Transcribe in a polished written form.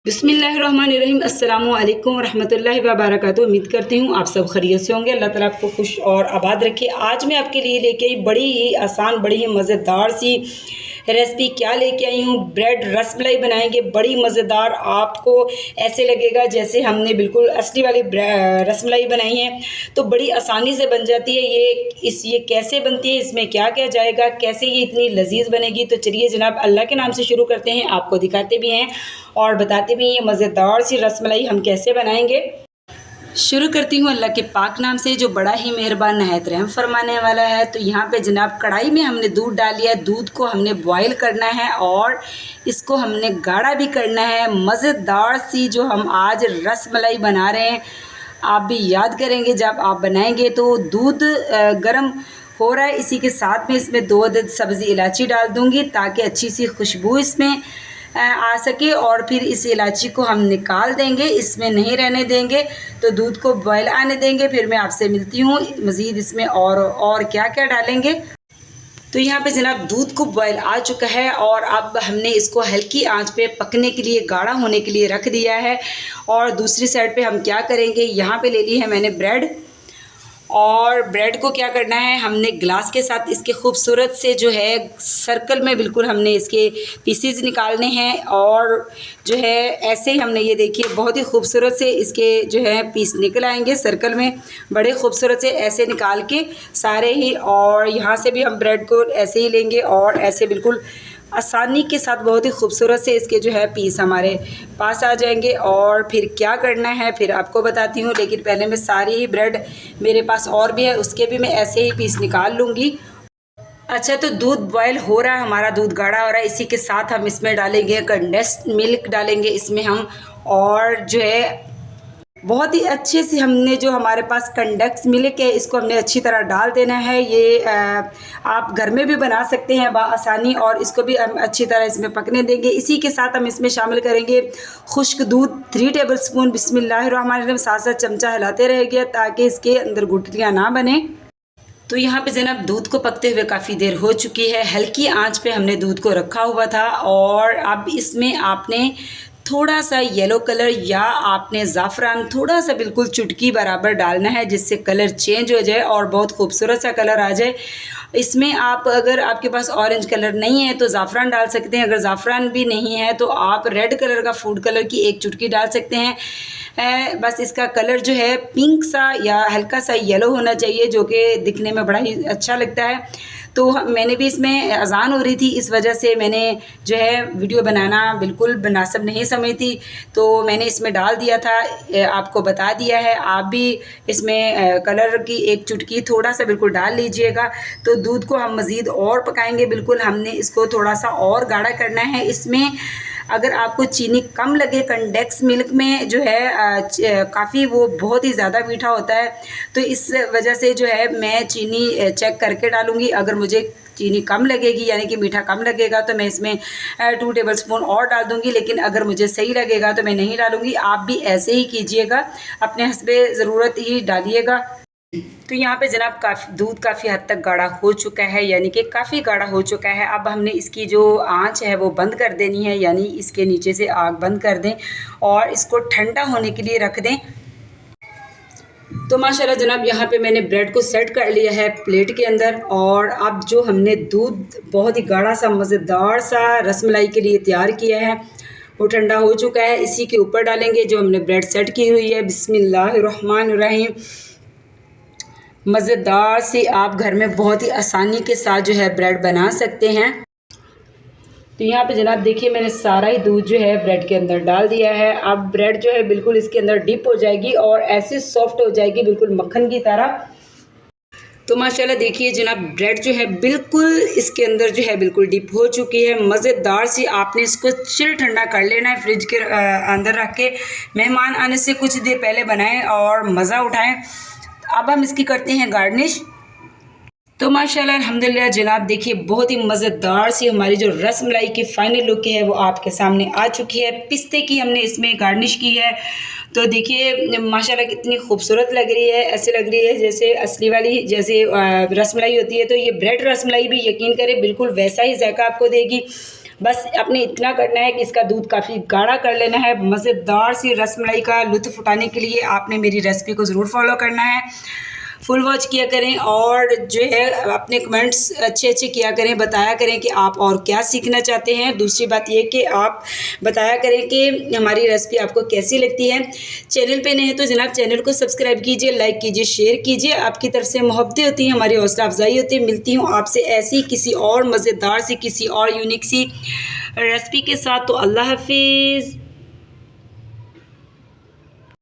बिस्मिल्लाहिर्रहमानिर्रहीम अस्सलामु अलैकुम रहमतुल्लाहि व बरकातुहू। उम्मीद करती हूँ आप सब खैरियत से होंगे। अल्लाह ताला आपको खुश और आबाद रखे। आज मैं आपके लिए लेके आई बड़ी ही आसान, बड़ी ही मज़ेदार सी रेसिपी। क्या लेके आई हूँ? ब्रेड रसमलाई बनाएंगे, बड़ी मज़ेदार। आपको ऐसे लगेगा जैसे हमने बिल्कुल असली वाली रसमलाई बनाई है। तो बड़ी आसानी से बन जाती है। ये कैसे बनती है, इसमें क्या क्या जाएगा, कैसे ये इतनी लजीज बनेगी। तो चलिए जनाब, अल्लाह के नाम से शुरू करते हैं। आपको दिखाते भी हैं और बताते भी हैं ये मज़ेदार सी रसमलाई हम कैसे बनाएंगे। शुरू करती हूँ अल्लाह के पाक नाम से, जो बड़ा ही मेहरबान नहायत रहम फरमाने वाला है। तो यहाँ पे जनाब कढ़ाई में हमने दूध डाल लिया। दूध को हमने बॉईल करना है और इसको हमने गाढ़ा भी करना है। मज़ेदार सी जो हम आज रसमलाई बना रहे हैं, आप भी याद करेंगे जब आप बनाएंगे। तो दूध गर्म हो रहा है, इसी के साथ में इसमें 2 अदद सब्ज़ी इलायची डाल दूँगी ताकि अच्छी सी खुशबू इसमें आ सके। और फिर इस इलायची को हम निकाल देंगे, इसमें नहीं रहने देंगे। तो दूध को बॉयल आने देंगे, फिर मैं आपसे मिलती हूँ मज़ीद इसमें और क्या क्या डालेंगे। तो यहाँ पे जनाब दूध को बॉयल आ चुका है और अब हमने इसको हल्की आंच पे पकने के लिए, गाढ़ा होने के लिए रख दिया है। और दूसरी साइड पे हम क्या करेंगे, यहाँ पे ले ली है मैंने ब्रेड। और ब्रेड को क्या करना है, हमने ग्लास के साथ इसके खूबसूरत से जो है सर्कल में बिल्कुल हमने इसके पीसेस निकालने हैं। और जो है ऐसे ही हमने, ये देखिए बहुत ही खूबसूरत से इसके जो है पीस निकल आएंगे सर्कल में, बड़े खूबसूरत से ऐसे निकाल के सारे ही। और यहाँ से भी हम ब्रेड को ऐसे ही लेंगे और ऐसे बिल्कुल आसानी के साथ बहुत ही खूबसूरत से इसके जो है पीस हमारे पास आ जाएंगे। और फिर क्या करना है फिर आपको बताती हूँ, लेकिन पहले मैं सारी ही ब्रेड, मेरे पास और भी है, उसके भी मैं ऐसे ही पीस निकाल लूँगी। अच्छा, तो दूध बॉयल हो रहा है, हमारा दूध गाढ़ा हो रहा है। इसी के साथ हम इसमें डालेंगे कंडेंस्ड मिल्क डालेंगे इसमें हम। और जो है बहुत ही अच्छे से हमने, जो हमारे पास कंडेंस्ड मिल्क है, इसको हमने अच्छी तरह डाल देना है। ये आप घर में भी बना सकते हैं बआसानी। और इसको भी हम अच्छी तरह इसमें पकने देंगे। इसी के साथ हम इसमें शामिल करेंगे खुश्क दूध 3 टेबलस्पून। बिस्मिल्लाहिर्रहमानिर्रहीम, साथ साथ चमचा हिलाते रहेंगे ताकि इसके अंदर गुठलियाँ ना बने। तो यहाँ पे जनाब दूध को पकते हुए काफ़ी देर हो चुकी है। हल्की आंच पे हमने दूध को रखा हुआ था। और अब इसमें आपने थोड़ा सा येलो कलर या आपने ज़ाफ़रान थोड़ा सा बिल्कुल चुटकी बराबर डालना है, जिससे कलर चेंज हो जाए और बहुत खूबसूरत सा कलर आ जाए। इसमें आप, अगर आपके पास ऑरेंज कलर नहीं है तो ज़ाफ़रान डाल सकते हैं। अगर ज़ाफ़रान भी नहीं है तो आप रेड कलर का, फूड कलर की 1 चुटकी डाल सकते हैं। बस इसका कलर जो है पिंक सा या हल्का सा येलो होना चाहिए, जो कि दिखने में बड़ा ही अच्छा लगता है। तो मैंने भी इसमें अज़ान हो रही थी, इस वजह से मैंने जो है वीडियो बनाना बिल्कुल मुनासिब नहीं समझी, तो मैंने इसमें डाल दिया था, आपको बता दिया है। आप भी इसमें कलर की 1 चुटकी थोड़ा सा बिल्कुल डाल लीजिएगा। तो दूध को हम मज़ीद और पकाएंगे, बिल्कुल हमने इसको थोड़ा सा और गाढ़ा करना है। इसमें अगर आपको चीनी कम लगे, कंडेंस्ड मिल्क में जो है काफ़ी वो बहुत ही ज़्यादा मीठा होता है, तो इस वजह से जो है मैं चीनी चेक करके डालूँगी। अगर मुझे चीनी कम लगेगी, यानी कि मीठा कम लगेगा, तो मैं इसमें 2 टेबलस्पून और डाल दूँगी। लेकिन अगर मुझे सही लगेगा तो मैं नहीं डालूँगी। आप भी ऐसे ही कीजिएगा, अपने हस्बे ज़रूरत ही डालिएगा। तो यहाँ पे जनाब दूध काफ़ी हद तक गाढ़ा हो चुका है, यानी कि काफ़ी गाढ़ा हो चुका है। अब हमने इसकी जो आंच है वो बंद कर देनी है, यानी इसके नीचे से आग बंद कर दें और इसको ठंडा होने के लिए रख दें। तो माशाल्लाह जनाब यहाँ पे मैंने ब्रेड को सेट कर लिया है प्लेट के अंदर। और अब जो हमने दूध बहुत ही गाढ़ा सा मज़ेदार सा रसमलाई के लिए तैयार किया है, वो ठंडा हो चुका है। इसी के ऊपर डालेंगे जो हमने ब्रेड सेट की हुई है। बिस्मिल्लाहिर्रहमानिर्रहीम। मज़ेदार सी आप घर में बहुत ही आसानी के साथ जो है ब्रेड बना सकते हैं। तो यहाँ पे जनाब देखिए, मैंने सारा ही दूध जो है ब्रेड के अंदर डाल दिया है। अब ब्रेड जो है बिल्कुल इसके अंदर डिप हो जाएगी और ऐसी सॉफ्ट हो जाएगी, बिल्कुल मक्खन की तरह। तो माशाल्लाह देखिए जनाब, ब्रेड जो है बिल्कुल इसके अंदर जो है बिल्कुल डिप हो चुकी है। मज़ेदार सी आपने इसको चिल ठंडा कर लेना है, फ्रिज के अंदर रख के। मेहमान आने से कुछ देर पहले बनाएं और मज़ा उठाएं। अब हम इसकी करते हैं गार्निश। तो माशाल्लाह अल्हम्दुलिल्लाह जनाब देखिए, बहुत ही मज़ेदार सी हमारी जो रसमलाई की फ़ाइनल लुक है वो आपके सामने आ चुकी है। पिस्ते की हमने इसमें गार्निश की है। तो देखिए माशाल्लाह कितनी खूबसूरत लग रही है, ऐसे लग रही है जैसे असली वाली जैसे रसमलाई होती है। तो ये ब्रेड रसमलाई भी यकीन करें बिल्कुल वैसा ही जायका आपको देगी। बस आपने इतना करना है कि इसका दूध काफ़ी गाढ़ा कर लेना है। मज़ेदार सी रसमलाई का लुत्फ़ उठाने के लिए आपने मेरी रेसिपी को ज़रूर फॉलो करना है। फुल वॉच किया करें और जो है अपने कमेंट्स अच्छे किया करें, बताया करें कि आप और क्या सीखना चाहते हैं। दूसरी बात ये कि आप बताया करें कि हमारी रेसिपी आपको कैसी लगती है। चैनल पे नए हैं तो जनाब चैनल को सब्सक्राइब कीजिए, लाइक कीजिए, शेयर कीजिए। आपकी तरफ से मोहब्बतें होती हैं, हमारी हौसला अफजाई होती है। मिलती हूँ आपसे ऐसी किसी और मज़ेदार सी, किसी और यूनिक सी रेसिपी के साथ। तो अल्लाह हाफिज़।